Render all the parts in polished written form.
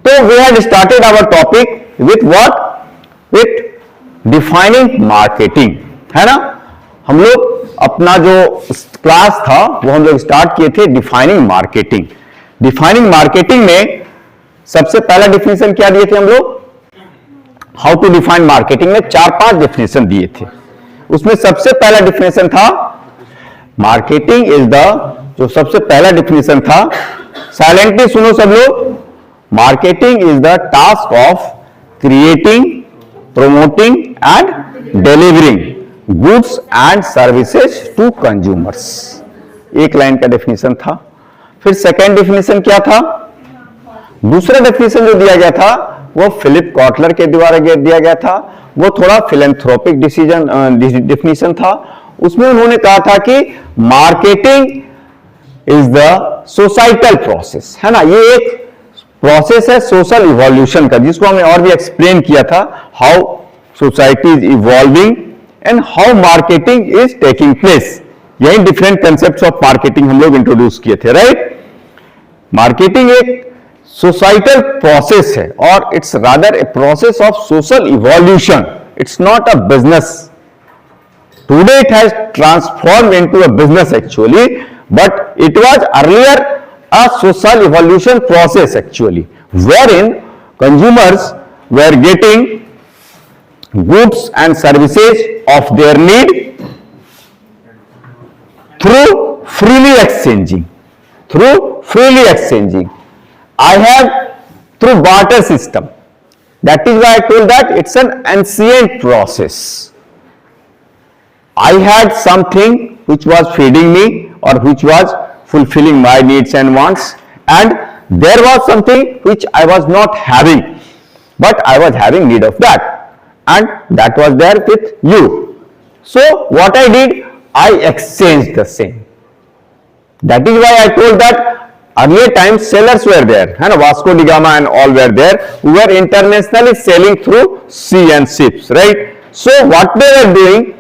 So we had started our topic with what? With defining marketing, है ना. हम लोग अपना जो क्लास था वो हम लोग स्टार्ट किए थे डिफाइनिंग मार्केटिंग. डिफाइनिंग मार्केटिंग में सबसे पहला डिफिनेशन क्या दिए थे हम लोग? हाउ टू डिफाइन मार्केटिंग में 4-5 डिफिनेशन दिए थे. उसमें सबसे पहला डिफिनेशन था मार्केटिंग इज द, जो सबसे पहला डिफिनेशन था, साइलेंटली सुनो सब लोग, marketing is the task of creating, promoting and delivering goods and services to consumers. एक लाइन का डेफिनेशन था. फिर सेकेंड डेफिनेशन क्या था? दूसरा डेफिनेशन जो दिया गया था वो फिलिप कॉटलर के द्वारा दिया गया था. वो थोड़ा फिलेंथ्रोपिक डेफिनेशन था. उसमें उन्होंने कहा था कि marketing is the societal process, है ना. ये एक प्रोसेस है सोशल इवोल्यूशन का, जिसको हमने और भी एक्सप्लेन किया था, how society is evolving and how marketing is taking place. यही डिफरेंट कंसेप्ट्स ऑफ मार्केटिंग हम लोग इंट्रोड्यूस किए थे, राइट. मार्केटिंग एक सोसाइटल प्रोसेस है और it's rather a process of social evolution. It's not a business. Today it has transform into a business actually, but it was earlier a social evolution process actually, wherein consumers were getting goods and services of their need through freely exchanging. I have through barter system. That is why I told that it's an ancient process. I had something which was feeding me or which was fulfilling my needs and wants, and there was something which I was not having, but I was having need of that, and that was there with you. So what I did, I exchanged the same. That is why I told that earlier times sailors were there, and Vasco da Gama and all were there, who were internationally sailing through sea and ships, right. So what they were doing,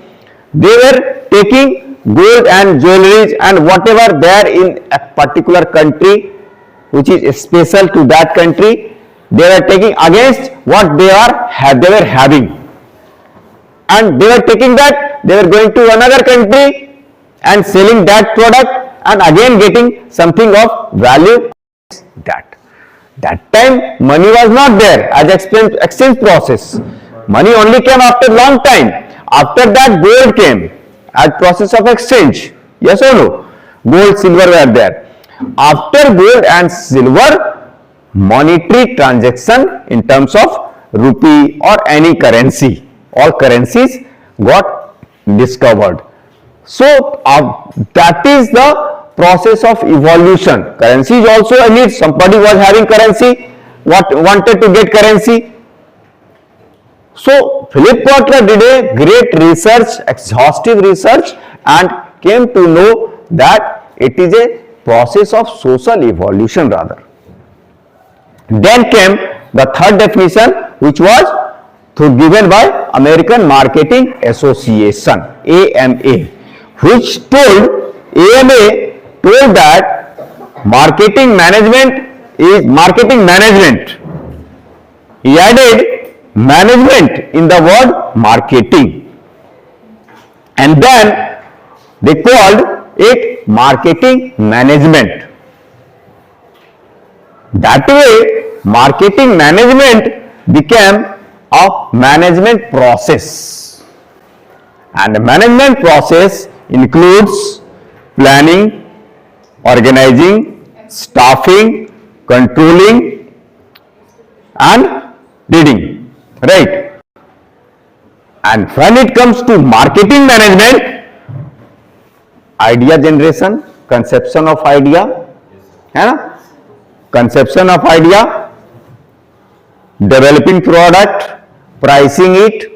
they were taking gold and jewelries and whatever there in a particular country which is special to that country, they were taking against what they were having, and they were taking that, they were going to another country and selling that product and again getting something of value. That time money was not there as exchange process. Money only came after long time. After that gold came as process of exchange. Yes or no? Gold, silver were there. After gold and silver, monetary transaction in terms of rupee or any currency, all currencies got discovered. So that is the process of evolution. Currency is also a need. Somebody was having currency, wanted to get currency. So Philip Kotler did a great research, exhaustive research, and came to know that it is a process of social evolution rather. Then came the third definition, which was given by American Marketing Association, AMA, which AMA told that marketing management is marketing management. He added management in the word marketing, and then they called it marketing management. That way marketing management became a management process, and the management process includes planning, organizing, staffing, controlling and leading. Right. And when it comes to marketing management, idea generation, conception of idea, है ना, conception of idea, developing product, pricing it,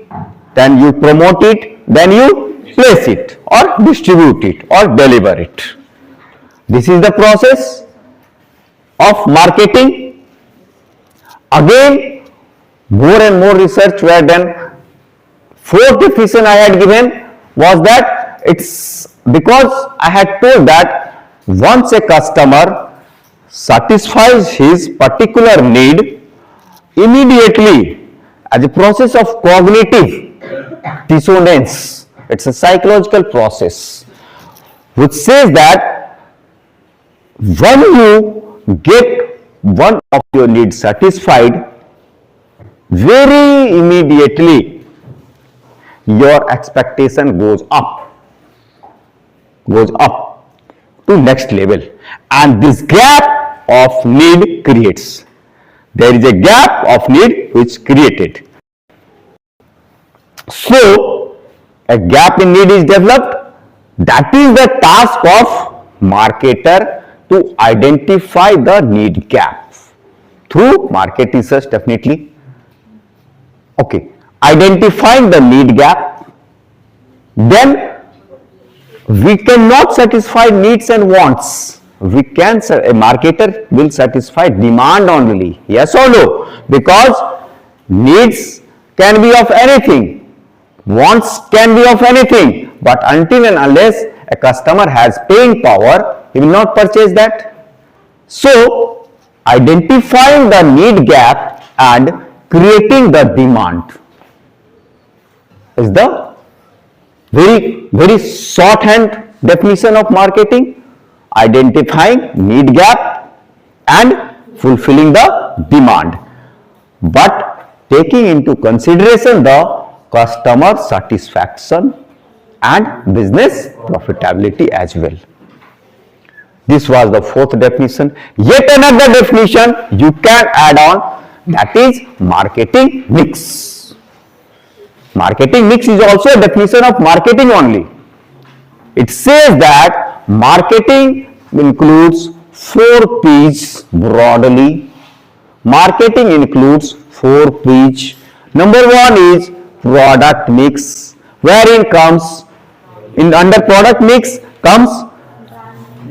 then you promote it, then you place it or distribute it or deliver it. This is the process of marketing. Again, more and more research were done. Fourth definition I had given was that it's because I had told that once a customer satisfies his particular need immediately as a process of cognitive dissonance. It's a psychological process which says that when you get one of your needs satisfied, very immediately your expectation goes up to next level, and this gap of need creates. There is a gap of need which created. So a gap in need is developed. That is the task of marketer to identify the need gap through market research, definitely. Okay, identifying the need gap, then we cannot satisfy needs and wants. A marketer will satisfy demand only, yes or no? Because needs can be of anything, wants can be of anything, but until and unless a customer has paying power, he will not purchase that. So, identifying the need gap and creating the demand is the very shorthand definition of marketing. Identifying need gap and fulfilling the demand, but taking into consideration the customer satisfaction and business profitability as well. This was the fourth definition. Yet another definition you can add on, that is marketing mix. Marketing mix is also a definition of marketing only. It says that marketing includes 4 P's broadly. Marketing includes 4 P's. Number 1 is product mix, wherein comes under product mix comes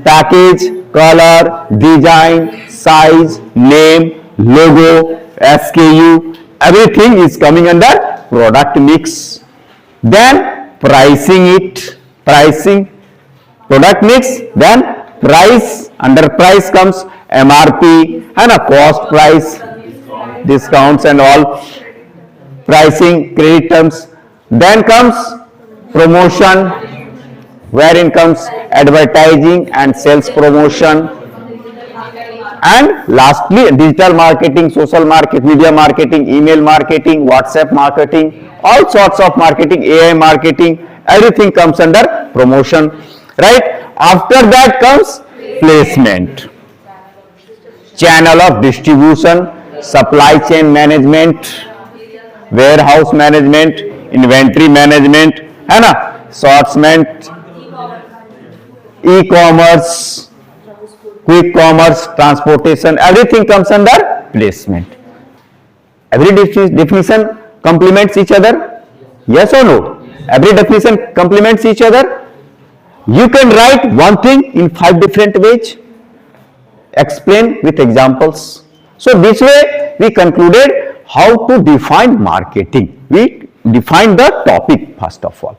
package, color, design, size, name, logo, SKU, everything is coming under product mix. Then pricing, product mix, then price, under price comes MRP and a cost price, discounts and all, pricing, credit terms. Then comes promotion, wherein comes advertising and sales promotion. And lastly, digital marketing, social market, media marketing, email marketing, WhatsApp marketing, all sorts of marketing, AI marketing, everything comes under promotion, right? After that comes placement, channel of distribution, supply chain management, warehouse management, inventory management, है ना, assortment, e-commerce, quick commerce, transportation, everything comes under placement. Every definition complements each other, yes or no? Every definition complements each other. You can write one thing in 5 different ways, explain with examples. So this way we concluded how to define marketing. We defined the topic first of all.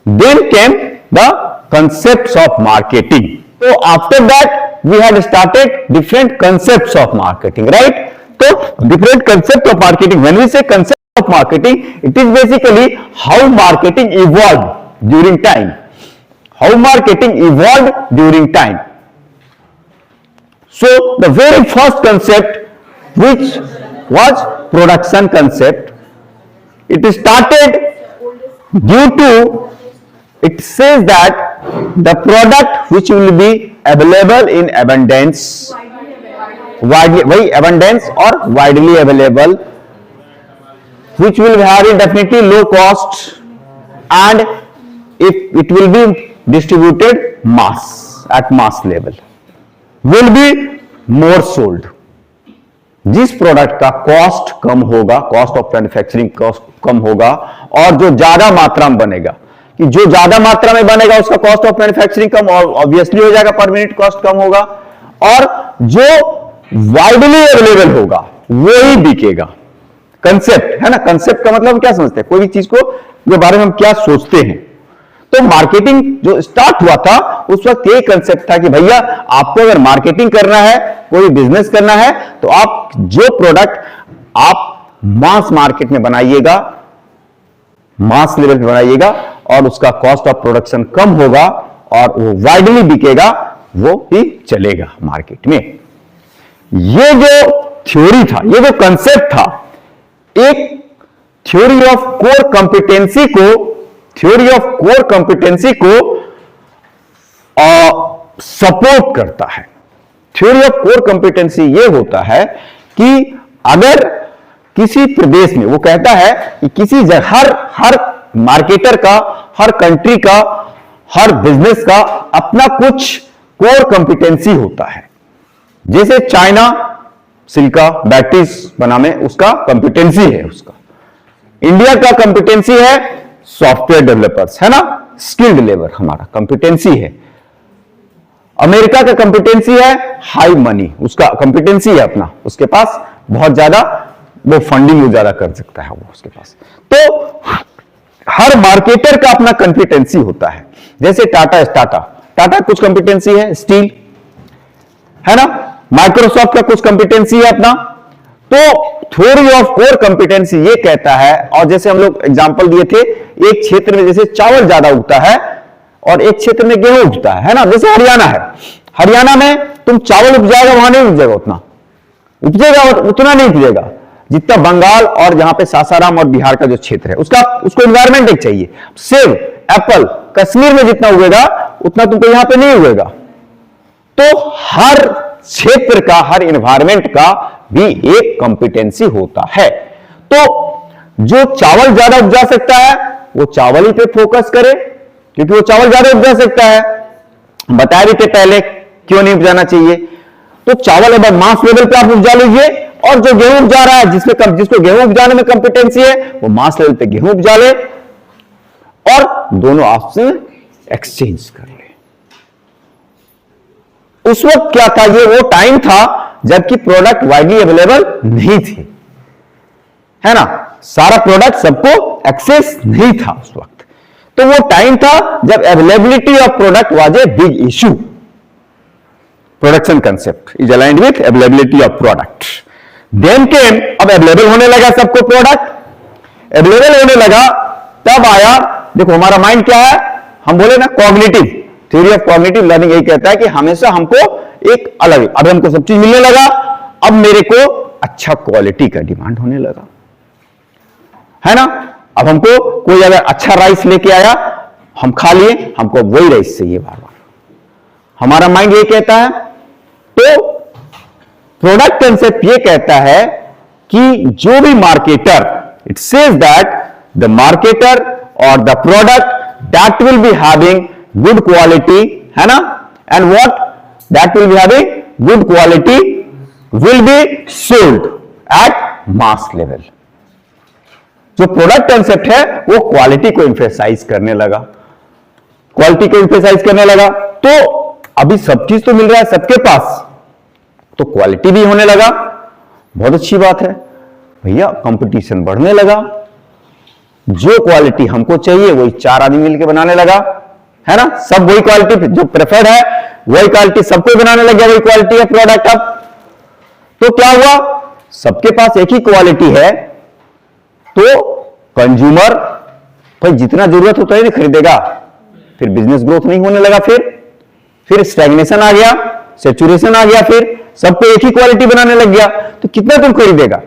Then came the concepts of marketing. So after that we had started different concepts of marketing, right? So different concepts of marketing. When we say concept of marketing, it is basically how marketing evolved during time. How marketing evolved during time. So the very first concept, which was production concept, it started due to, it says that the product which will be available in abundance, widely available, which will have a definitely low cost, and if it will be distributed at mass level, will be more sold. जिस product का cost कम होगा, cost of manufacturing cost कम होगा, और जो ज्यादा मात्रा में बनेगा, कि जो ज्यादा मात्रा में बनेगा उसका cost of manufacturing come obviously हो जाएगा, पर मिनट कॉस्ट कम होगा, और जो वाइडली अवेलेबल होगा वही बिकेगा. कंसेप्ट है ना, कंसेप्ट का मतलब क्या समझते हैं, कोई भी चीज को के बारे में हम क्या सोचते हैं. तो मार्केटिंग जो स्टार्ट हुआ था उस वक्त ये कंसेप्ट था कि भैया आपको अगर मार्केटिंग करना है, कोई बिजनेस करना है, तो आप जो प्रोडक्ट आप मास मार्केट में बनाइएगा, मास लेवल पे बनाइएगा और उसका कॉस्ट ऑफ प्रोडक्शन कम होगा और वो वाइडली बिकेगा, वो ही चलेगा मार्केट में। ये जो थ्योरी था, ये जो कंसेप्ट था, एक थ्योरी ऑफ कोर कंपिटेंसी को सपोर्ट करता है। थ्योरी ऑफ कोर कंपिटेंसी ये होता है कि अगर किसी प्रदेश में, वो कहता है कि किसी जगह हर मार्केटर का, हर कंट्री का, हर बिजनेस का अपना कुछ कोर कंपिटेंसी होता है। जैसे चाइना सिलिका बैटरीज बनाने उसका कंपिटेंसी है, उसका इंडिया का कंपिटेंसी है सॉफ्टवेयर डेवलपर्स, है ना, स्किल्ड लेबर हमारा कंपिटेंसी है। अमेरिका का कंपिटेंसी है हाई मनी, उसका कंपिटेंसी है अपना, उसके पास बहुत ज्यादा वो फंडिंग ज्यादा कर सकता है वो उसके पास। तो हर मार्केटर का अपना कंपिटेंसी होता है। जैसे टाटा कुछ कंपिटेंसी है स्टील, है ना, माइक्रोसॉफ्ट का कुछ कंपिटेंसी है अपना। तो थ्योरी ऑफ कोर कंपिटेंसी ये कहता है, और जैसे हम लोग एग्जांपल दिए थे, एक क्षेत्र में जैसे चावल ज्यादा उगता है और एक क्षेत्र में गेहूं उगता है ना, जैसे हरियाणा है, हरियाणा में तुम चावल उपजाएगा, वहां नहीं उपजेगा, उतना नहीं उपजेगा जितना बंगाल और जहां पे सासाराम और बिहार का जो क्षेत्र है उसको एनवायरमेंट एक चाहिए। सेब, एप्पल कश्मीर में जितना उगेगा उतना तुमको यहां पे नहीं उगेगा। तो हर क्षेत्र का, हर एनवायरमेंट का भी एक कंपिटेंसी होता है। तो जो चावल ज्यादा उपजा सकता है वो चावल ही पे फोकस करे, क्योंकि वो चावल ज्यादा उपजा सकता है। बताया भी थे पहले क्यों नहीं उपजाना चाहिए। तो चावल अब मास लेवल पे आप उपजा लीजिए, और जो गेहूं उपजा रहा है, जिसको गेहूं उपजाने में कंपिटेंसी है, वो मास लेवल पे गेहूं उपजा ले और दोनों आपस में एक्सचेंज कर ले। उस वक्त क्या था, ये वो टाइम था जबकि प्रोडक्ट वाइडली अवेलेबल नहीं थे, है ना, सारा प्रोडक्ट सबको एक्सेस नहीं था उस वक्त। तो वो टाइम था जब availability of product was a big issue. Production concept is aligned with availability of product. Then came, अब अवेलेबल होने लगा सबको प्रोडक्ट, अवेलेबल होने लगा, तब आया, देखो हमारा माइंड क्या है, हम बोले ना cognitive, theory of cognitive learning यही कहता है कि हमेशा हमको एक अलग, अब हमको सब चीज मिलने लगा, अब मेरे को अच्छा क्वालिटी का डिमांड होने लगा, है ना। अब हमको कोई अगर अच्छा राइस लेके आया, हम खा लिए, हमको वही राइस चाहिए बार बार, हमारा माइंड ये कहता है। तो प्रोडक्ट कंसेप्ट ये कहता है कि जो भी marketer, it says that the marketer और the product that will be having good quality, है ना, and what that will be having good quality will be sold at mass level. जो प्रोडक्ट कंसेप्ट है वो क्वालिटी को emphasise करने लगा, quality को एम्फेसाइज करने लगा। तो अभी सब चीज तो मिल रहा है सबके पास, तो क्वालिटी भी होने लगा, बहुत अच्छी बात है भैया, कंपटीशन बढ़ने लगा। जो क्वालिटी हमको चाहिए वही 4 आदमी मिलकर बनाने लगा, है ना, सब वही क्वालिटी जो प्रेफर्ड है वही क्वालिटी सबको बनाने लग गया, वही क्वालिटी है प्रोडक्ट। अब तो क्या हुआ, सबके पास एक ही क्वालिटी है, तो कंज्यूमर भाई जितना जरूरत होता है नहीं खरीदेगा, फिर बिजनेस ग्रोथ नहीं होने लगा, फिर स्टैग्नेशन आ गया, सैचुरेशन आ गया, फिर सबको एक ही क्वालिटी बनाने लग गया, तो कितना तुम खरीदेगा।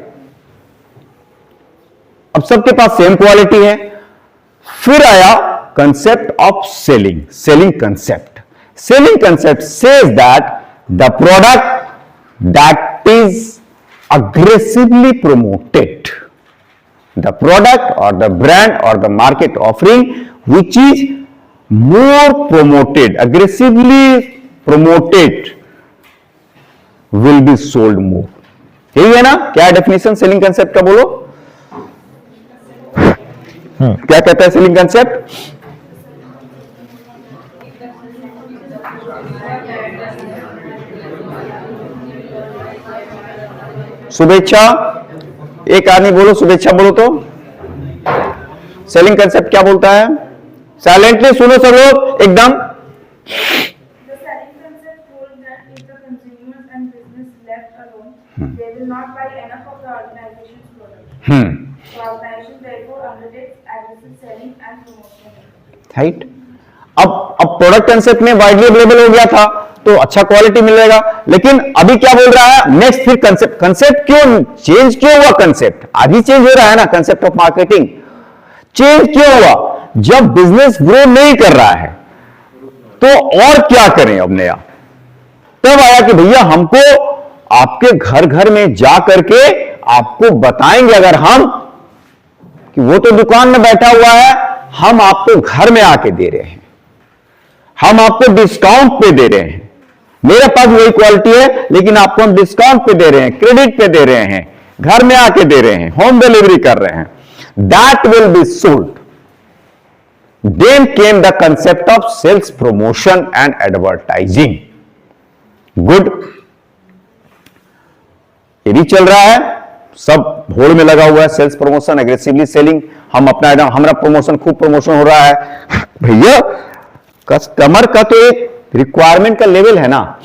अब सबके पास सेम क्वालिटी है। फिर आया concept of selling concept says that the product that is aggressively promoted, the product or the brand or the market offering which is more promoted, aggressively promoted will be sold more. यही है ना, क्या definition selling concept का बोलो, क्या कहता है selling concept. शुभेच्छा, एक आदमी बोलो शुभेच्छा बोलो। तो सेलिंग कंसेप्ट क्या बोलता है, साइलेंटली सुनो सब लोग एकदम। The selling concept holds that if the consumers and business left alone, They will not buy enough of the organization's product. So organization therefore undertakes aggressive selling and promotion. Right. अब product concept में widely available हो गया था तो अच्छा quality मिलेगा, लेकिन अभी क्या बोल रहा है नेक्स्ट, फिर कंसेप्ट क्यों चेंज क्यों हुआ? कंसेप्ट आज ही चेंज हो रहा है ना, कंसेप्ट ऑफ मार्केटिंग चेंज क्यों हुआ? जब बिजनेस ग्रो नहीं कर रहा है तो और क्या करें अब नया? तब आया कि भैया हमको आपके घर घर में जा करके आपको बताएंगे, अगर हम कि वो तो दुकान में बैठा हुआ है, हम आपको घर में आके दे रहे हैं, हम आपको डिस्काउंट पे दे रहे हैं, मेरे पास वही क्वालिटी है लेकिन आपको हम डिस्काउंट पे दे रहे हैं, क्रेडिट पे दे रहे हैं, घर में आके दे रहे हैं, होम डिलीवरी कर रहे हैं, that will be sold. Then came the concept of sales promotion and advertising. Good, ये भी चल रहा है, सब होड़ में लगा हुआ है, सेल्स प्रमोशन, एग्रेसिवली सेलिंग, हम अपना हमारा प्रमोशन, खूब प्रमोशन हो रहा है। भैया कस्टमर का तो एक रिक्वायरमेंट का लेवल है ना,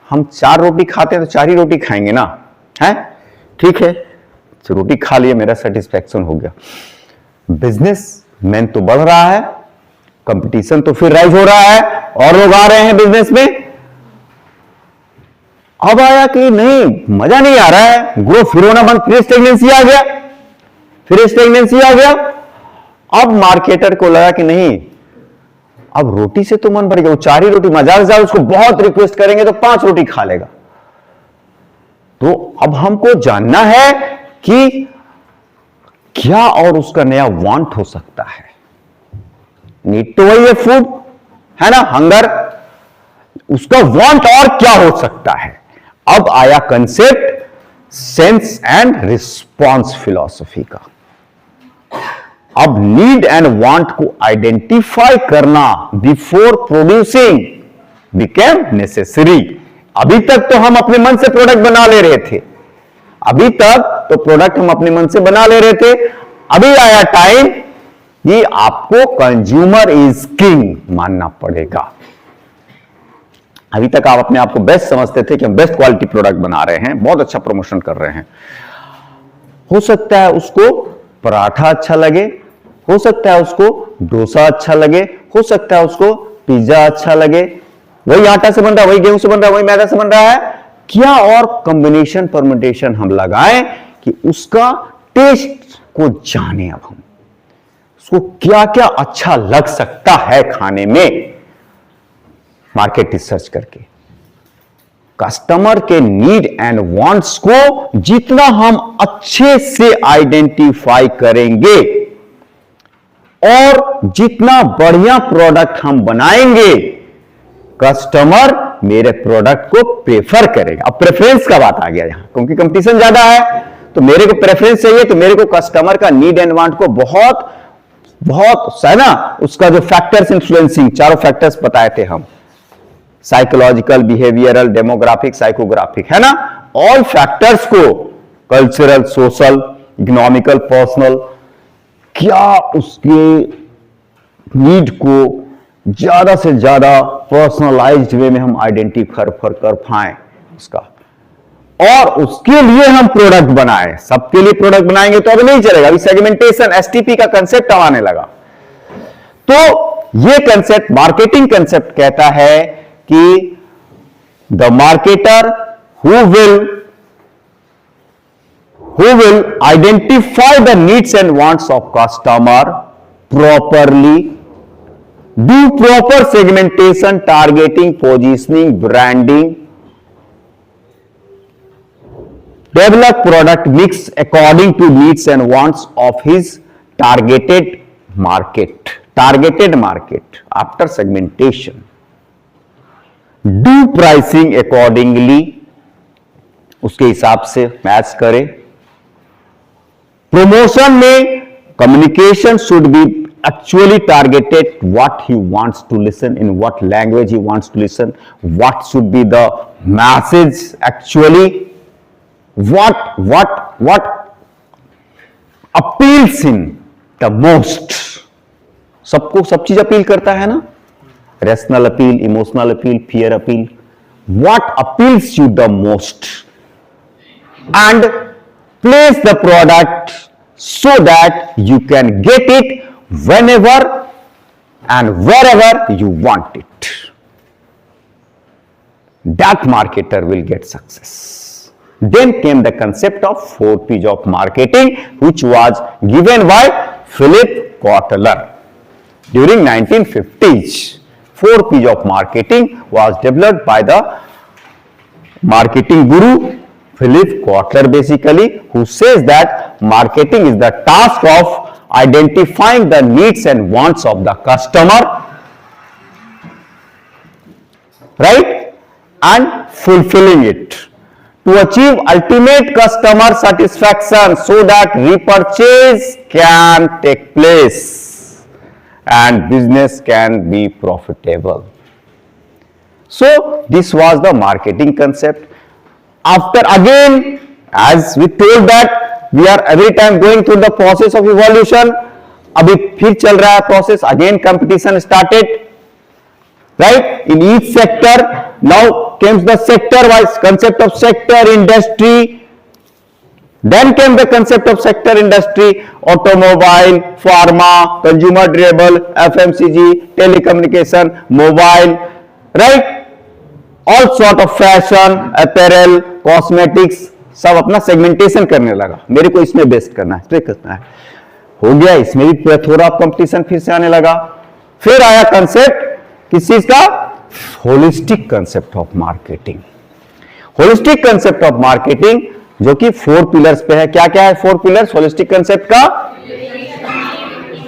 हम 4 रोटी खाते हैं तो 4 ही रोटी खाएंगे ना, है ठीक है, तो रोटी खा लिए, मेरा सेटिस्फैक्शन हो गया। बिजनेस मैन तो बढ़ रहा है, कंपटीशन तो फिर राइज हो रहा है, और लोग आ रहे हैं बिजनेस में। अब आया कि नहीं, मजा नहीं आ रहा है, ग्रो फिर होना बंद, फिर स्टेगनेंसी आ गया, फिर स्टेगनेंसी आ गया। अब मार्केटर को लगा कि नहीं, अब रोटी से तो मन भर गया, वो 4 ही रोटी, मजा से उसको बहुत रिक्वेस्ट करेंगे तो 5 रोटी खा लेगा। तो अब हमको जानना है कि क्या और उसका नया वांट हो सकता है। नीड तो वही है, फूड है ना, हंगर, उसका वांट और क्या हो सकता है। अब आया concept sense and response philosophy का। अब नीड एंड वांट को आइडेंटिफाई करना बिफोर प्रोड्यूसिंग बिकेम नेसेसरी। अभी तक तो हम अपने मन से प्रोडक्ट बना ले रहे थे, अभी तक तो प्रोडक्ट हम अपने मन से बना ले रहे थे, अभी आया टाइम कि आपको कंज्यूमर इज किंग मानना पड़ेगा। अभी तक आप अपने आप को बेस्ट समझते थे कि हम बेस्ट क्वालिटी प्रोडक्ट बना रहे हैं, बहुत अच्छा प्रमोशन कर रहे हैं। हो सकता है उसको पराठा अच्छा लगे, हो सकता है उसको डोसा अच्छा लगे, हो सकता है उसको पिज्जा अच्छा लगे, वही आटा से बन रहा है, वही गेहूं से बन रहा है, वही मैदा से बन रहा है, क्या और कॉम्बिनेशन परम्यूटेशन हम लगाएं कि उसका टेस्ट को जाने। अब हम उसको क्या क्या अच्छा लग सकता है खाने में, मार्केट रिसर्च करके कस्टमर के नीड एंड वांट्स को जितना हम अच्छे से आइडेंटिफाई करेंगे और जितना बढ़िया प्रोडक्ट हम बनाएंगे, कस्टमर मेरे प्रोडक्ट को प्रेफर करेगा। अब प्रेफरेंस का बात आ गया यहां, क्योंकि कंपटीशन ज्यादा है तो मेरे को प्रेफरेंस चाहिए, तो मेरे को कस्टमर का नीड एंड वांट को बहुत बहुत है ना, उसका जो फैक्टर्स इन्फ्लुएंसिंग, 4 फैक्टर्स बताए थे हम, साइकोलॉजिकल, बिहेवियरल, डेमोग्राफिक, साइकोग्राफिक, है ना, ऑल फैक्टर्स को, कल्चरल, सोशल, इकोनॉमिकल, पर्सनल, क्या उसके नीड को ज्यादा से ज्यादा पर्सनलाइज्ड वे में हम आइडेंटिफाई कर पाए उसका, और उसके लिए हम प्रोडक्ट बनाए। सबके लिए प्रोडक्ट बनाएंगे तो अब नहीं चलेगा, अभी सेगमेंटेशन, एसटीपी का कंसेप्ट आने लगा। तो ये कंसेप्ट, मार्केटिंग कंसेप्ट कहता है कि the marketer who will identify the needs and wants of customer properly, do proper segmentation, targeting, positioning, branding, develop product mix according to needs and wants of his targeted market after segmentation, do pricing accordingly, उसके हिसाब से match करे। Promotion में communication should be actually targeted what he wants to listen, in what language he wants to listen, what should be the message actually, what appeals him the most। सबको सब चीज appeal करता है ना, rational appeal, emotional appeal, fear appeal, what appeals you the most, and place the product so that you can get it whenever and wherever you want it. That marketer will get success. Then came the concept of 4 P's of marketing, which was given by Philip Kotler during 1950s. 4 P's of marketing was developed by the marketing guru Philip Kotler, basically, who says that marketing is the task of identifying the needs and wants of the customer, right, and fulfilling it to achieve ultimate customer satisfaction so that repurchase can take place and business can be profitable. So this was the marketing concept. After, again, as we told that we are every time going through the process of evolution, अभी फिर चल रहा है process, again competition started, right, in each sector. Now comes the sector wise concept of sector industry. Then came the concept of sector industry: automobile, pharma, consumer durable, FMCG, telecommunication, mobile, right, all sort of fashion, apparel, cosmetics, सब अपना segmentation करने लगा, मेरे को इसमें best करना है, trick करना है, हो गया, इसमें भी थोड़ा कंपटीशन फिर से आने लगा. फिर आया कंसेप्ट किस चीज का? Holistic concept of marketing. Holistic concept of marketing जो कि 4 पिलर्स पे है. क्या क्या है 4 पिलर्स होलिस्टिक कंसेप्ट का?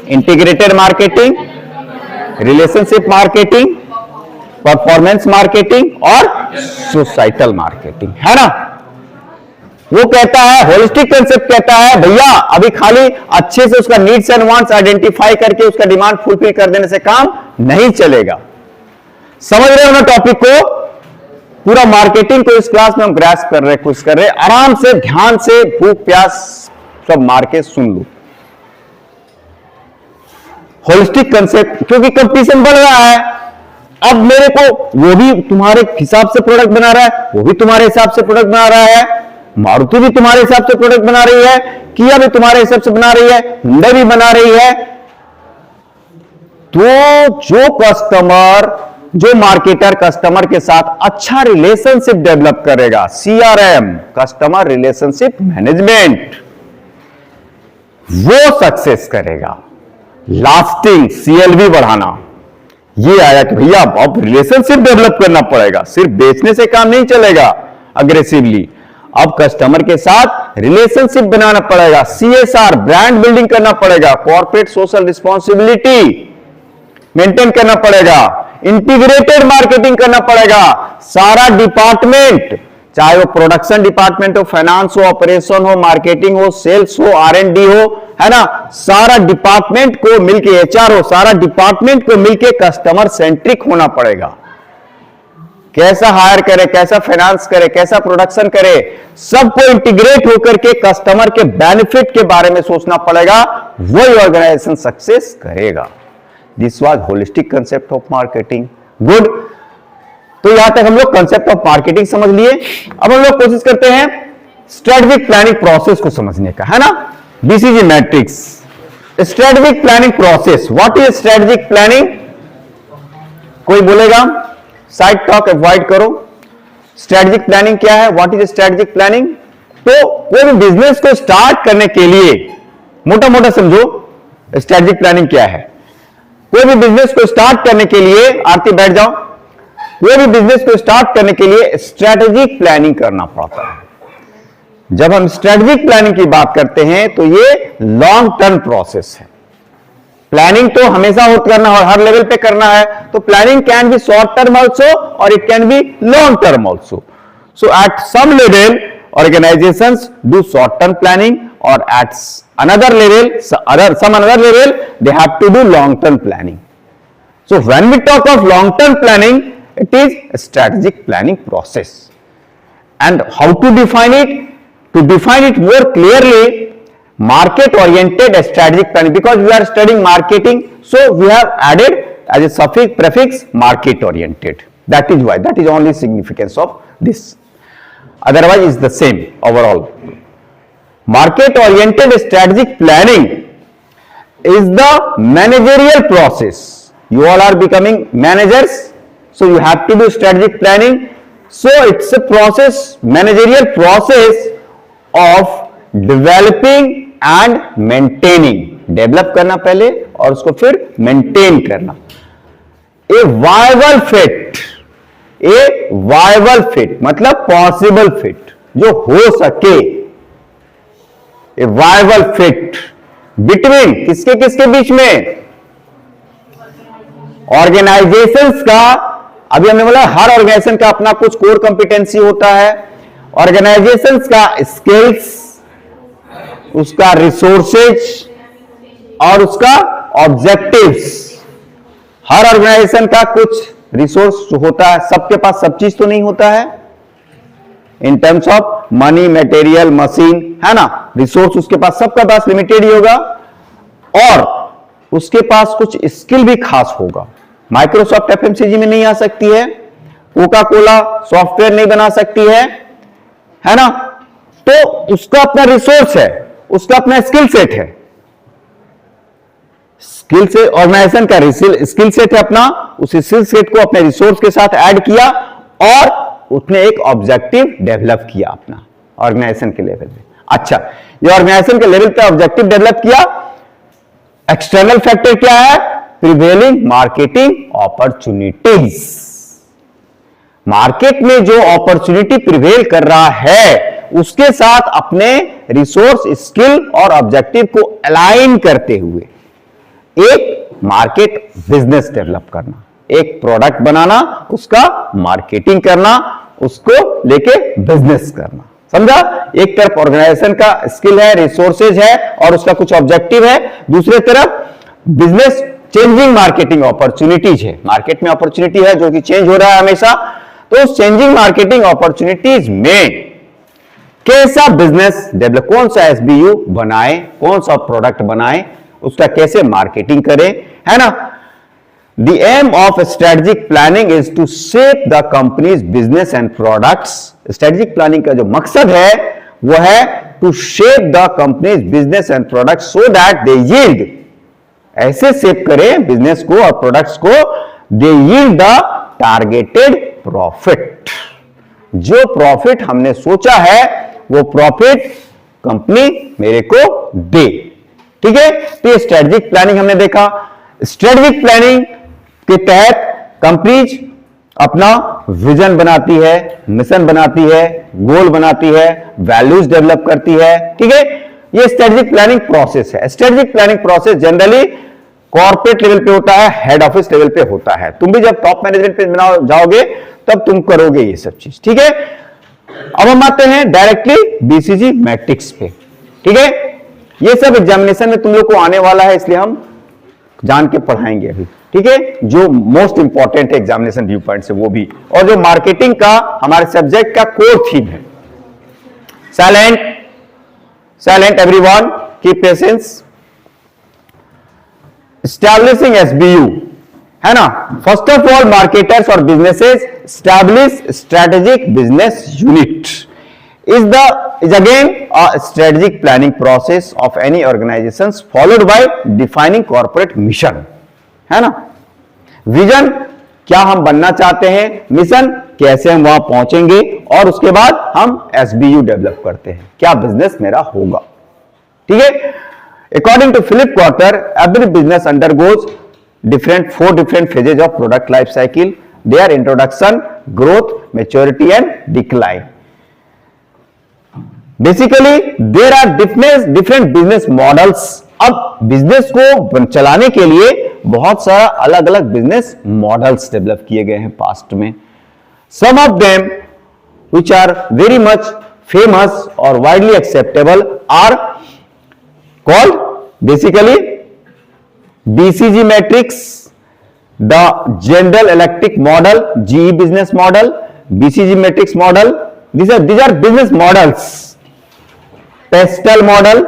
Integrated marketing, relationship marketing, performance marketing और सोसाइटल मार्केटिंग, है ना. वो कहता है, होलिस्टिक कंसेप्ट कहता है भैया अभी खाली अच्छे से उसका नीड्स एंड वांट्स आइडेंटिफाई करके उसका डिमांड फुलफिल कर देने से काम नहीं चलेगा. समझ रहे हो ना टॉपिक को? पूरा मार्केटिंग को इस क्लास में हम ग्रैस्प कर रहे हैं, कोशिश कर रहे हैं. आराम से ध्यान से भूख प्यास सब मार के सुन लो. होलिस्टिक कंसेप्ट, क्योंकि कंपटीशन बढ़ रहा है. अब मेरे को वो भी तुम्हारे हिसाब से प्रोडक्ट बना रहा है, वो भी तुम्हारे हिसाब से प्रोडक्ट बना रहा है, मारुति भी तुम्हारे हिसाब से प्रोडक्ट बना रही है, किया भी तुम्हारे हिसाब से बना रही है, हुंडई भी बना रही है. तो जो कस्टमर, जो मार्केटर कस्टमर के साथ अच्छा रिलेशनशिप डेवलप करेगा, CRM, कस्टमर रिलेशनशिप मैनेजमेंट, वो सक्सेस करेगा. लास्टिंग CLV बढ़ाना, ये आया कि भैया अब रिलेशनशिप डेवलप करना पड़ेगा, सिर्फ बेचने से काम नहीं चलेगा अग्रेसिवली, अब कस्टमर के साथ रिलेशनशिप बनाना पड़ेगा. CSR, ब्रांड बिल्डिंग करना पड़ेगा, कॉर्पोरेट सोशल रिस्पॉन्सिबिलिटी मेंटेन करना पड़ेगा, इंटीग्रेटेड मार्केटिंग करना पड़ेगा. सारा डिपार्टमेंट, चाहे वो प्रोडक्शन डिपार्टमेंट हो, फाइनेंस हो, ऑपरेशन हो, मार्केटिंग हो, सेल्स हो, R&D हो, है ना, सारा डिपार्टमेंट को मिलके, HR हो, सारा डिपार्टमेंट को मिलके कस्टमर सेंट्रिक होना पड़ेगा. कैसा हायर करे, कैसा फाइनेंस करे, कैसा प्रोडक्शन करे, सबको इंटीग्रेट होकर के कस्टमर के बेनिफिट के बारे में सोचना पड़ेगा, वही ऑर्गेनाइजेशन सक्सेस करेगा. This was holistic concept of marketing. Good. तो यहां तक हम लोग कंसेप्ट ऑफ मार्केटिंग समझ लिए. अब हम लोग कोशिश करते हैं स्ट्रेटेजिक प्लानिंग प्रोसेस को समझने का, है ना. BCG matrix, strategic planning process. What is strategic planning? कोई बोलेगा? साइड टॉक अवॉइड करो. स्ट्रेटेजिक प्लानिंग क्या है? What is strategic planning? तो कोई भी बिजनेस को स्टार्ट करने के लिए, मोटा मोटा समझो स्ट्रेटेजिक प्लानिंग क्या है. कोई भी बिजनेस को स्टार्ट करने के लिए, आरती बैठ जाओ, कोई भी बिजनेस को स्टार्ट करने के लिए स्ट्रेटेजिक प्लानिंग करना पड़ता है. जब हम स्ट्रेटेजिक प्लानिंग की बात करते हैं तो ये लॉन्ग टर्म प्रोसेस है. प्लानिंग तो हमेशा हो करना और हर लेवल पे करना है. तो planning can be short term also और it can be long term also. So at some level organizations do short term planning, or at another level, some another level, they have to do long term planning. So when we talk of long term planning, it is a strategic planning process. And how to define it? To define it more clearly, market oriented strategic planning, because we are studying marketing, so we have added as a prefix market oriented. That is why, that is only significance of this. otherwise it's the same overall. Market oriented strategic planning is the managerial process. You all are becoming managers, so you have to do strategic planning. So it's a process, managerial process of developing and maintaining. Develop करना पहले और उसको फिर maintain करना. ए viable fit मतलब possible fit, जो हो सके. ए वायबल फिट बिटवीन किसके किसके बीच में? ऑर्गेनाइजेशंस का. अभी हमने बोला हर ऑर्गेनाइजेशन का अपना कुछ कोर कंपिटेंसी होता है. ऑर्गेनाइजेशंस का स्किल्स, उसका रिसोर्सेज और उसका ऑब्जेक्टिव्स. हर ऑर्गेनाइजेशन का कुछ रिसोर्स जो होता है, सबके पास सब चीज तो नहीं होता है. In terms of money, material, machine, है ना. रिसोर्स उसके पास, सबका पास लिमिटेड ही होगा. और उसके पास कुछ स्किल भी खास होगा. माइक्रोसॉफ्ट एफएमसीजी में नहीं आ सकती है, कोका कोला सॉफ्टवेयर नहीं बना सकती है ना. तो उसका अपना रिसोर्स है, उसका अपना स्किल सेट है. स्किल से ऑर्गेनाइजेशन का स्किल सेट है अपना, उस स्किल सेट को अपने रिसोर्स के साथ ऐड किया और उसने एक ऑब्जेक्टिव डेवलप किया अपना ऑर्गेनाइजेशन के लेवल पे. अच्छा, ये ऑर्गेनाइजेशन के लेवल पे ऑब्जेक्टिव डेवलप किया. एक्सटर्नल फैक्टर क्या है? Prevailing marketing opportunities. मार्केट में जो अपॉर्चुनिटी प्रिवेल कर रहा है उसके साथ अपने रिसोर्स, स्किल और ऑब्जेक्टिव को अलाइन करते हुए एक मार्केट बिजनेस डेवलप करना, एक प्रोडक्ट बनाना, उसका मार्केटिंग करना, उसको लेके बिजनेस करना. समझा? एक तरफ ऑर्गेनाइजेशन का स्किल है, रिसोर्सेज है और उसका कुछ ऑब्जेक्टिव है. दूसरे तरफ बिजनेस चेंजिंग मार्केटिंग अपॉर्चुनिटीज है. मार्केट में अपॉर्चुनिटी है जो कि चेंज हो रहा है हमेशा. तो उस चेंजिंग मार्केटिंग अपॉर्चुनिटीज में कैसा बिजनेस डेवलप, कौन सा एसबीयू बनाए, कौन सा प्रोडक्ट बनाए, उसका कैसे मार्केटिंग करें, है ना. The aim of strategic planning is to shape the company's business and products. Strategic planning का जो मकसद है वो है to shape the company's business and products so that they yield, ऐसे शेप करें बिजनेस को और प्रोडक्ट्स को, they yield the targeted profit. जो प्रॉफिट हमने सोचा है वो प्रॉफिट कंपनी मेरे को दे. ठीक है. तो ये स्ट्रेटेजिक प्लानिंग हमने देखा. स्ट्रेटेजिक प्लानिंग के तहत कंपनीज अपना विजन बनाती है, मिशन बनाती है, गोल बनाती है, वैल्यूज डेवलप करती है. ठीक है. ये स्ट्रेटेजिक प्लानिंग प्रोसेस है. Strategic planning process generally corporate level पे होता है, हेड ऑफिस लेवल पे होता है. तुम भी जब टॉप मैनेजमेंट पे जाओगे तब तुम करोगे ये सब चीज. ठीक है. अब हम आते हैं डायरेक्टली बीसीजी मैट्रिक्स पे. ठीक है. ये सब एग्जामिनेशन में तुम लोग को आने वाला है, इसलिए हम जान के पढ़ाएंगे अभी. ठीक है. जो मोस्ट इंपॉर्टेंट है एग्जामिनेशन व्यू पॉइंट से वो भी, और जो मार्केटिंग का हमारे सब्जेक्ट का कोर थीम है. Silent everyone, keep patience. Establishing SBU, है ना. फर्स्ट ऑफ ऑल मार्केटर्स और businesses establish strategic business unit is again a strategic planning process of any organizations followed by defining corporate mission. है ना. Vision क्या हम बनना चाहते हैं, मिशन कैसे हम वहां पहुंचेंगे, और उसके बाद हम एसबीयू डेवलप करते हैं, क्या बिजनेस मेरा होगा. ठीक है. According to Philip Kotler, every business undergoes four different phases of product life cycle. Their introduction, growth, maturity and decline. Basically there are different business models. अब बिजनेस को चलाने के लिए बहुत सारा अलग अलग बिजनेस मॉडल्स डेवलप किए गए हैं पास्ट में. Some of them which are very much famous और widely acceptable are called basically BCG matrix, the General Electric model, GE business model, BCG matrix model. these are business models. Pestel model,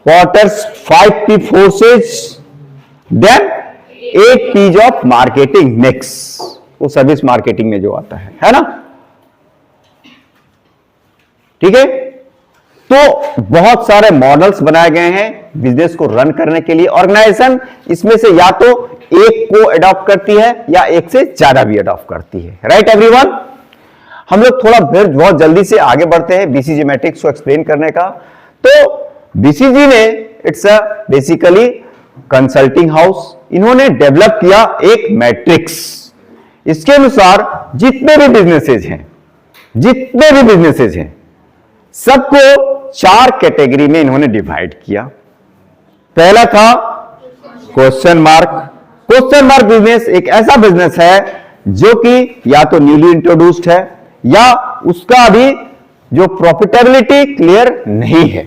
Porter's 5P forces, then 8 P's of marketing mix, वो service marketing में जो आता है ना. ठीक है। तो बहुत सारे मॉडल्स बनाए गए हैं बिजनेस को रन करने के लिए। ऑर्गेनाइजेशन इसमें से या तो एक को अडॉप्ट करती है या एक से ज्यादा भी अडॉप्ट करती है। राइट एवरीवन, हम लोग थोड़ा फिर बहुत जल्दी से आगे बढ़ते हैं बीसीजी मैट्रिक्स को एक्सप्लेन करने का। तो बीसीजी ने it's a basically consulting house, इन्होंने डेवलप किया एक मैट्रिक्स। इसके अनुसार जितने भी बिजनेसेस हैं सबको 4 कैटेगरी में इन्होंने डिवाइड किया। पहला था question mark. Question mark business एक ऐसा बिजनेस है जो कि या तो न्यूली इंट्रोड्यूस्ड है या उसका अभी जो प्रॉफिटेबिलिटी क्लियर नहीं है।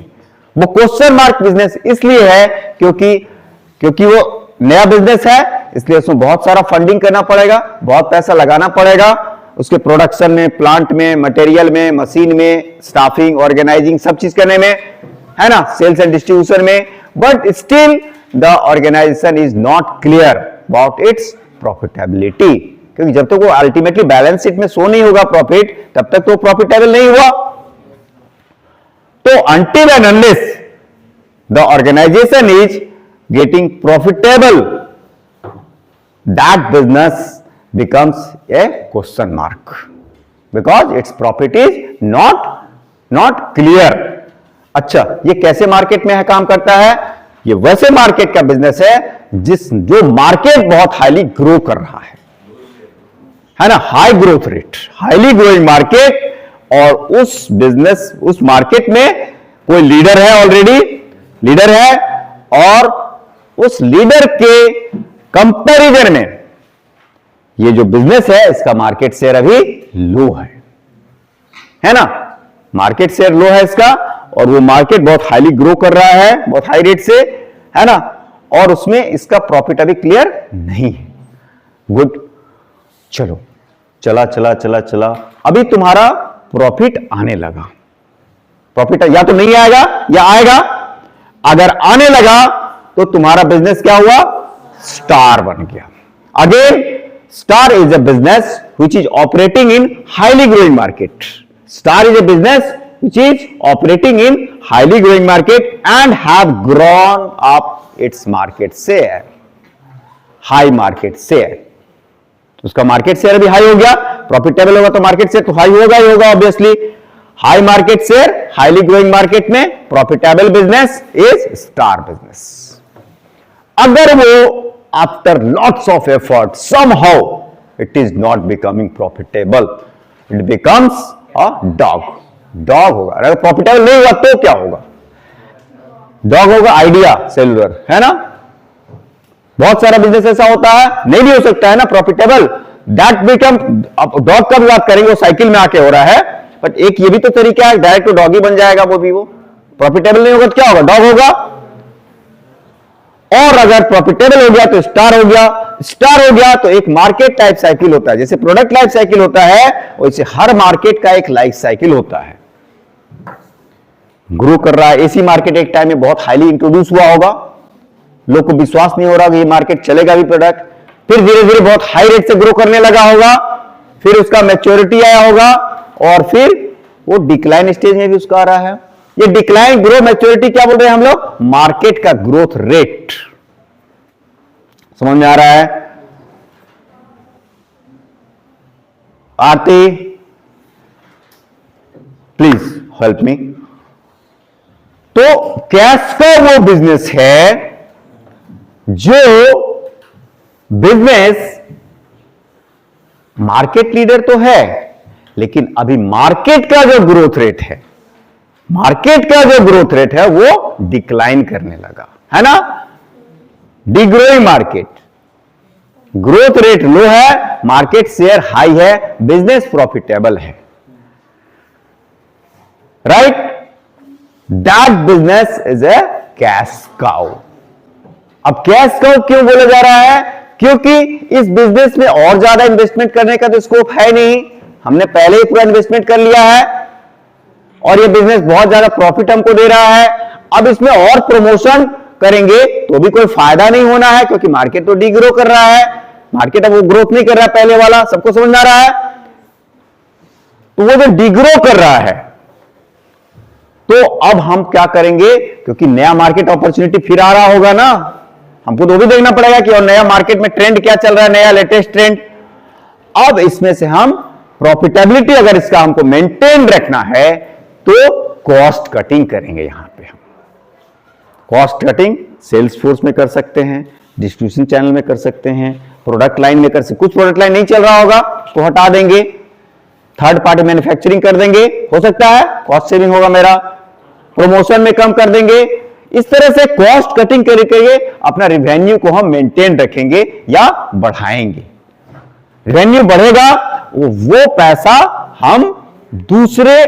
वो क्वेश्चन मार्क बिजनेस इसलिए है क्योंकि वो नया बिजनेस है, इसलिए उसमें बहुत सारा फंडिंग करना पड़ेगा, बहुत पैसा लगाना पड़ेगा उसके प्रोडक्शन में, प्लांट में, मटेरियल में, मशीन में, स्टाफिंग, ऑर्गेनाइजिंग सब चीज करने में, है ना, सेल्स एंड डिस्ट्रीब्यूशन में। But still the organization is not clear about its profitability, क्योंकि जब तक वो अल्टीमेटली बैलेंस शीट में शो नहीं होगा प्रॉफिट, तब तक तो प्रॉफिटेबल नहीं हुआ। तो until and unless the organization is getting profitable, that business becomes a question mark because its profit is not clear. अच्छा, ये कैसे मार्केट में है काम करता है? ये वैसे मार्केट का बिजनेस है जो मार्केट बहुत हाईली ग्रो कर रहा है ना, high growth rate, highly growing market, और उस मार्केट में कोई लीडर है, ऑलरेडी लीडर है, और उस लीडर के कंपैरिजन में ये जो बिजनेस है इसका मार्केट शेयर अभी लो है ना, मार्केट शेयर लो है इसका, और वो मार्केट बहुत हाईली ग्रो कर रहा है, बहुत हाई रेट से, है ना, और उसमें इसका प्रॉफिट अभी क्लियर नहीं है। गुड, चलो चला अभी तुम्हारा प्रॉफिट आने लगा। प्रॉफिट या तो नहीं आएगा या आएगा। अगर आने लगा तो तुम्हारा बिजनेस क्या हुआ? स्टार बन गया। Again, star is a business which is operating in highly growing market. Star is a business which is operating in highly growing market and have grown up its market share, high market share. उसका market share भी high हो गया, profitable होगा तो market share तो high होगा ही होगा obviously. High market share, highly growing market में profitable business is star business. अगर वो after lots of effort somehow it is not becoming profitable, it becomes a dog होगा। अगर प्रॉफिटेबल नहीं हुआ तो क्या होगा? डॉग होगा। आइडिया सेलुलर, है ना, बहुत सारा बिजनेस ऐसा होता है, नहीं भी हो सकता है ना प्रॉफिटेबल, दैट बिकम, डॉग का भी बात करेंगे, वो साइकिल में आके हो रहा है, बट एक ये भी तो तरीका है, डायरेक्ट तो डॉग ही बन जाएगा, वो प्रॉफिटेबल नहीं होगा तो क्या होगा? डॉग होगा। और अगर प्रॉफिटेबल हो गया तो स्टार हो गया। स्टार हो गया तो एक मार्केट टाइप साइकिल होता है, जैसे प्रोडक्ट लाइफ साइकिल होता है वैसे हर मार्केट का एक लाइफ साइकिल होता है। ग्रो कर रहा है, एसी मार्केट एक टाइम में बहुत हाईली इंट्रोड्यूस हुआ होगा, लोग को विश्वास नहीं हो रहा कि ये मार्केट चलेगा भी प्रोडक्ट, फिर धीरे धीरे बहुत हाई रेट से ग्रो करने लगा होगा, फिर उसका मैच्योरिटी आया होगा, और फिर वो डिक्लाइन स्टेज में भी उसका आ रहा है। ये डिक्लाइन, ग्रो, मैच्योरिटी क्या बोल रहे हैं हम लोग? मार्केट का ग्रोथ रेट। समझ में आ रहा है? आरती प्लीज हेल्प मी। तो कैश का वो बिजनेस है जो बिजनेस मार्केट लीडर तो है, लेकिन अभी मार्केट का जो ग्रोथ रेट है वो डिक्लाइन करने लगा, है ना, डिग्रोइंग मार्केट, ग्रोथ रेट लो है, मार्केट शेयर हाई है, बिजनेस प्रॉफिटेबल है, right? That business is a cash cow. अब कैश काउ क्यों बोला जा रहा है? क्योंकि इस बिजनेस में और ज्यादा इन्वेस्टमेंट करने का तो स्कोप है नहीं, हमने पहले ही पूरा इन्वेस्टमेंट कर लिया है, और ये बिजनेस बहुत ज्यादा प्रॉफिट हमको दे रहा है। अब इसमें और प्रमोशन करेंगे तो भी कोई फायदा नहीं होना है, क्योंकि मार्केट तो डिग्रो कर रहा है, मार्केट अब वो ग्रोथ नहीं कर रहा है पहले वाला, सबको समझ में आ रहा है। तो वो जो डिग्रो कर रहा है तो अब हम क्या करेंगे, क्योंकि नया मार्केट अपॉर्चुनिटी फिर आ रहा होगा ना, हमको तो भी देखना पड़ेगा कि और नया मार्केट में ट्रेंड क्या चल रहा है, नया लेटेस्ट ट्रेंड। अब इसमें से हम प्रॉफिटेबिलिटी अगर इसका हमको मेंटेन रखना है तो कॉस्ट कटिंग करेंगे। यहां पे हम कॉस्ट कटिंग सेल्स फोर्स में कर सकते हैं, डिस्ट्रीब्यूशन चैनल में कर सकते हैं, प्रोडक्ट लाइन में कर सकते, कुछ प्रोडक्ट लाइन नहीं चल रहा होगा उसको हटा देंगे, थर्ड पार्टी मैन्युफैक्चरिंग कर देंगे, हो सकता है कॉस्ट सेविंग होगा मेरा, प्रमोशन में कम कर देंगे। इस तरह से कॉस्ट कटिंग करके अपना रिवेन्यू को हम मेंटेन रखेंगे या बढ़ाएंगे। रेवेन्यू बढ़ेगा, वो पैसा हम दूसरे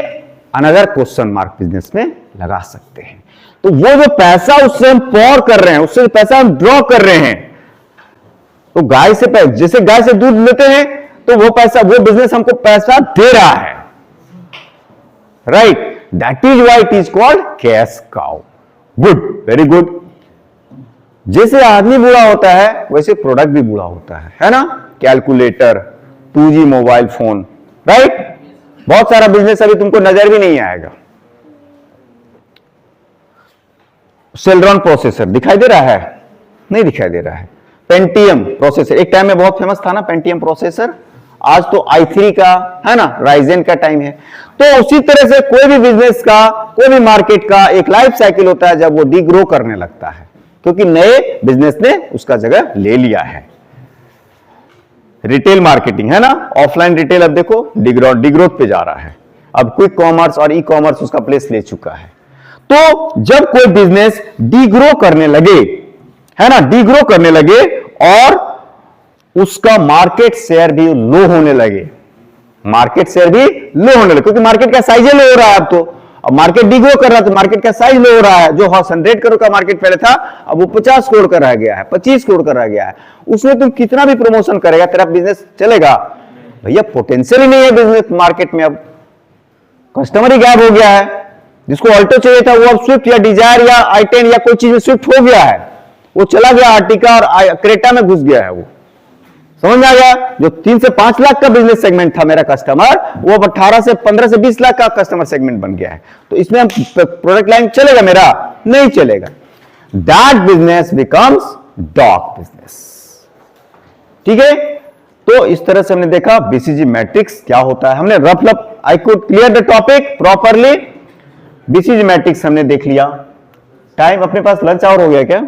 अनदर क्वेश्चन मार्क बिजनेस में लगा सकते हैं। तो वो जो पैसा उससे हम पॉर कर रहे हैं, उससे पैसा हम ड्रॉ कर रहे हैं, तो गाय से जैसे गाय से दूध लेते हैं तो वो पैसा, वो बिजनेस हमको पैसा दे रहा है, right? That is why it is called cash cow. Good, very good. जैसे आदमी बूढ़ा होता है वैसे प्रोडक्ट भी बूढ़ा होता है ना? Calculator, 2G mobile phone, right? बहुत सारा बिजनेस अभी तुमको नजर भी नहीं आएगा। सेलरॉन प्रोसेसर दिखाई दे रहा है? नहीं दिखाई दे रहा है। पेंटियम प्रोसेसर एक टाइम में बहुत फेमस था ना, पेंटियम प्रोसेसर। आज तो i3 का है ना, राइजेन का टाइम है। तो उसी तरह से कोई भी बिजनेस का, कोई भी मार्केट का एक लाइफ साइकिल होता है जब वो डिग्रो करने लगता है, क्योंकि नए बिजनेस ने उसका जगह ले लिया है। रिटेल मार्केटिंग है ना, ऑफलाइन रिटेल अब देखो डिग्रोथ पे जा रहा है। अब क्विक कॉमर्स और ई कॉमर्स उसका प्लेस ले चुका है। तो जब कोई बिजनेस डिग्रो करने लगे, है ना, डिग्रो करने लगे और उसका मार्केट शेयर भी लो होने लगे, मार्केट शेयर भी लो होने लगे, क्योंकि मार्केट का साइज लो हो रहा है अब तो। अब मार्केट डिग्रो कर रहा है तो मार्केट का साइज लो हो रहा है। जो 100 करोड़ का मार्केट पहले था अब वो 50 करोड़ का रह गया है, 25 करोड़ का रह गया है। उसमें तुम कितना भी प्रमोशन करेगा तेरा बिजनेस चलेगा? भैया पोटेंशियल ही नहीं है बिजनेस मार्केट में। अब कस्टमर ही गायब हो गया है। जिसको ऑल्टो चाहिए था वो अब स्विफ्ट या डिजायर या i10 या कोई चीज में स्विफ्ट हो गया है, वो चला गया आर्टिका और क्रेटा में घुस गया है। वो समझ में आ गया? जो 3 से 5 लाख का बिजनेस सेगमेंट था मेरा कस्टमर, वो अब 18 से 15 से 20 लाख का कस्टमर सेगमेंट बन गया है। तो इसमें हम प्रोडक्ट लाइन चलेगा मेरा? नहीं चलेगा। That business becomes dog business. ठीक है? तो इस तरह से हमने देखा बीसीजी मैट्रिक्स क्या होता है। हमने rough I could clear the topic properly. BCG matrix हमने देख लिया। टाइम अपने पास लंच आवर हो गया क्या?